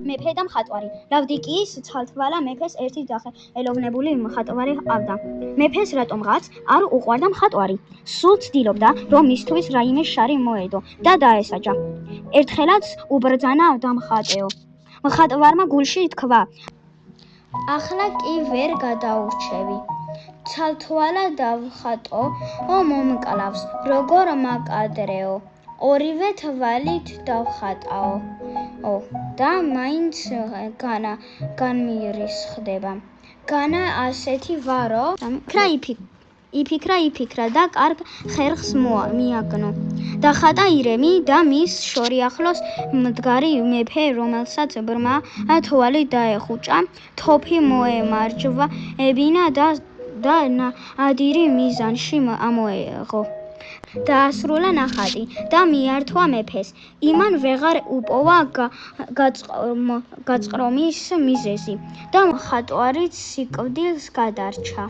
მეფე და მხატვარი. ლავდიკიის ცალთვალა მეფეს ერთი სახელოვნებული მხატვარი ჰყავდა. მეფეს რატომღაც არ უყვარდა მხატვარი. სულ ცდილობდა, რომ მისთვის რაიმე შარი მოედო და დაესაჯა. ერთხელაც უბრძანა დამხატეო. მხატვარმა გულში თქვა: ახლა კი ვერ გადაურჩევი. ცალთვალა დავხატო მომკლავს, როგორ მაკადრეო. ორივე თვალით დავხატაო და მაინც განმირისხდება. განა ასეთი ვარო. იფიქრა და კარგ ხერხს მიაგნო. დახატა ირემი და მის შორიახლოს მდგარი მეფე, რომელსაც ბრმა თვალი დაეხუჭა, თოფი მოემარჯვა, ებინა და ნადირი მიზანში ამოეღო. დაასრულა ნახატი და მიართვა მეფეს. იმან ვეღარ უპოვა გაწყრომის მიზეზი და მხატვარიც სიკვდილს გადარჩა.